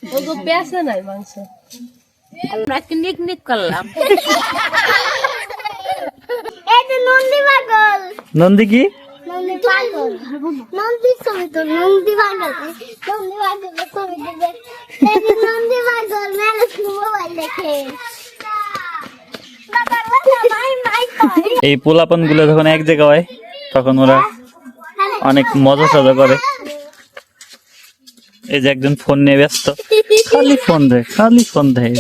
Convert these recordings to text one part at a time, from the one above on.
ওগো পেঁচা নাই মাংস। আমরা আজকে নিক করলাম। এটা নন্দী পাগল। নন্দী কি? নন্দী পাগল। নন্দী ছবি তো নন্দী পাগল। নন্দী পাগল ছবি দিবে। এই নন্দী পাগল মেলা মোবাইল দেখে। এই পোলাপান গুলো যখন এক জায়গায় হয় তখন ওরা অনেক মজা সজা করে। এই যে একজন ফোন নিয়ে ব্যস্ত, খালি ফোন দেয়।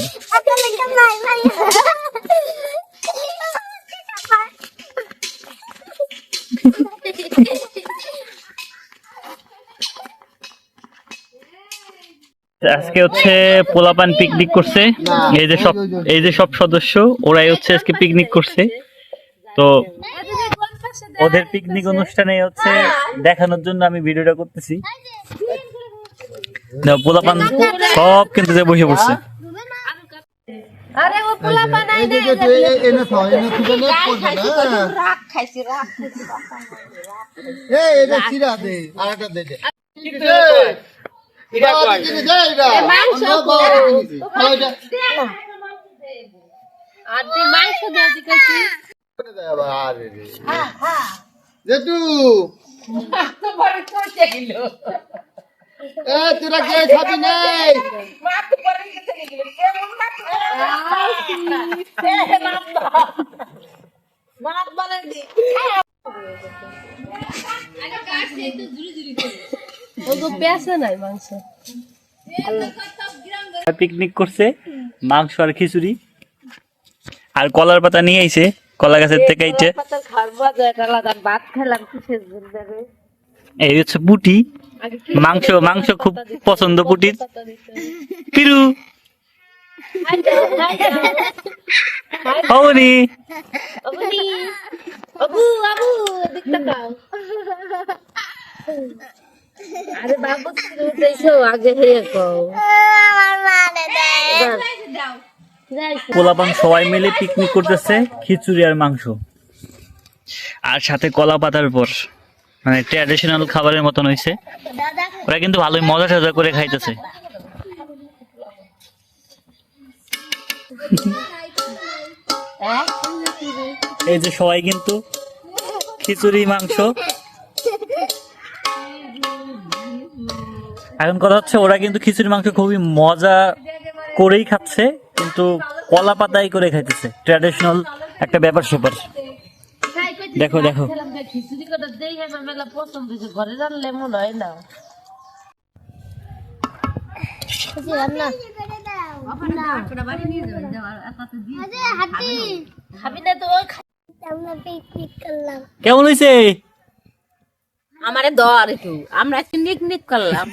আজকে হচ্ছে পোলাপান পিকনিক করছে। এই যে সব সদস্য ওরাই হচ্ছে আজকে পিকনিক করছে। তো ওদের পিকনিক অনুষ্ঠানে হচ্ছে দেখানোর জন্য আমি ভিডিওটা করতেছি। পোলাপান সব কিন্তু যে বসে পড়ছে। আরে ও পোলা বানাই না এনে তুলে রাখ খাইছি এই এটা চিরা দে আরেকটা দে দে এটা কই দে এটা মাংস আদি মাংস দিয়ে দিছি। আরে রে জেঠু তো বড় কইতে গেল। এ তোরা কে খাবি নাই মা তো পরে গেছে গেল। কেমন মা তো মাত বানাই দি। আরে কাছে তো জুরি জুরি করে। ওগো পেঁচা নাই মাংস। পিকনিক করছে, মাংস আর খিচুড়ি আর কলার পাতা নিয়ে আইছে, কলা গাছের থেকে আইছে। পাতার খাওয়ার মজা এটা আলাদা। ভাত খেলাম কিসের জন্য রে? এই হচ্ছে পুটি, মাংস খুব পছন্দ পুটির। পিরু হওনি অবনি আবু আবু দেখতে দাও। আরে বাবু উঠেছো আগে হয়ে কও। পোলাপান সবাই মিলে পিকনিক করতেছে, খিচুড়ি আর মাংস আর সাথে কলা পাতার পর, মানে ট্র্যাডিশনাল খাবারের মতন হয়েছে। ওরা কিন্তু ভালোই মজা টজা করে খাইতেছে। এই যে সবাই কিন্তু খিচুড়ি মাংস। এখন কথা হচ্ছে ওরা কিন্তু খিচুড়ি মাংস খুবই মজা করেই খাচ্ছে, কিন্তু কলা পাতাই করে খাইতেছে। ট্র্যাডিশনাল একটা ব্যাপার স্যাপার। দেখো খিচুড়ি কটা দেই আমার মেলা পছন্দ হয়েছে। ঘরে রান্নলে মনে হয় না। খাবি না তো কেমন হয়েছে? আমারে দর একটু। আমরা আজকে নিক করলাম।